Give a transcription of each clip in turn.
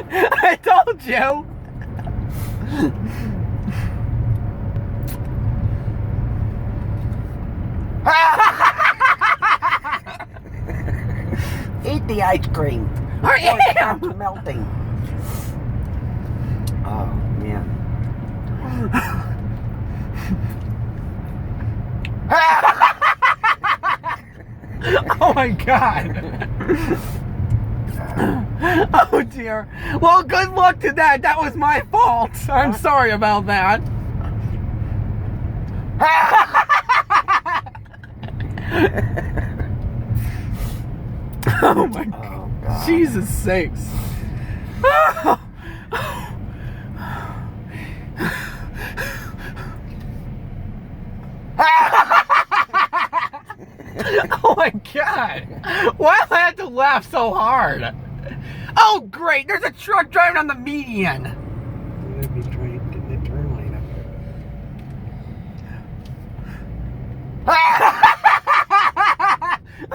I told you. Eat the ice cream. I It's am. not melting. Oh, man. Oh my God. Oh dear. Well, good luck to that. That was my fault. I'm sorry about that. Oh my God. God. Jesus sakes. Oh my God. Why do I have to laugh so hard? Oh great, there's a truck driving on the median. Maybe getting the turn lane up.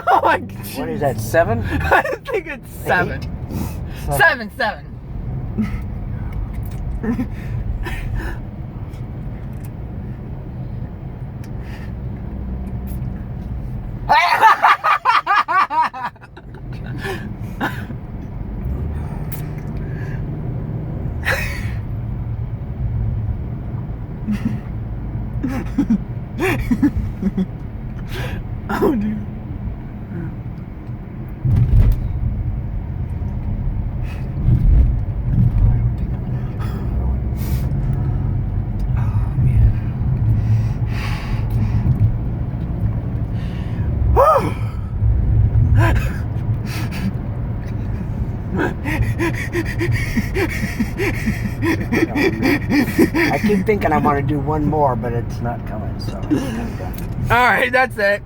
Oh my God. What is that, 7? I think it's 7. 7. Oh dear. I keep thinking I want to do one more, but it's not coming, so I think I'm done. All right, that's it.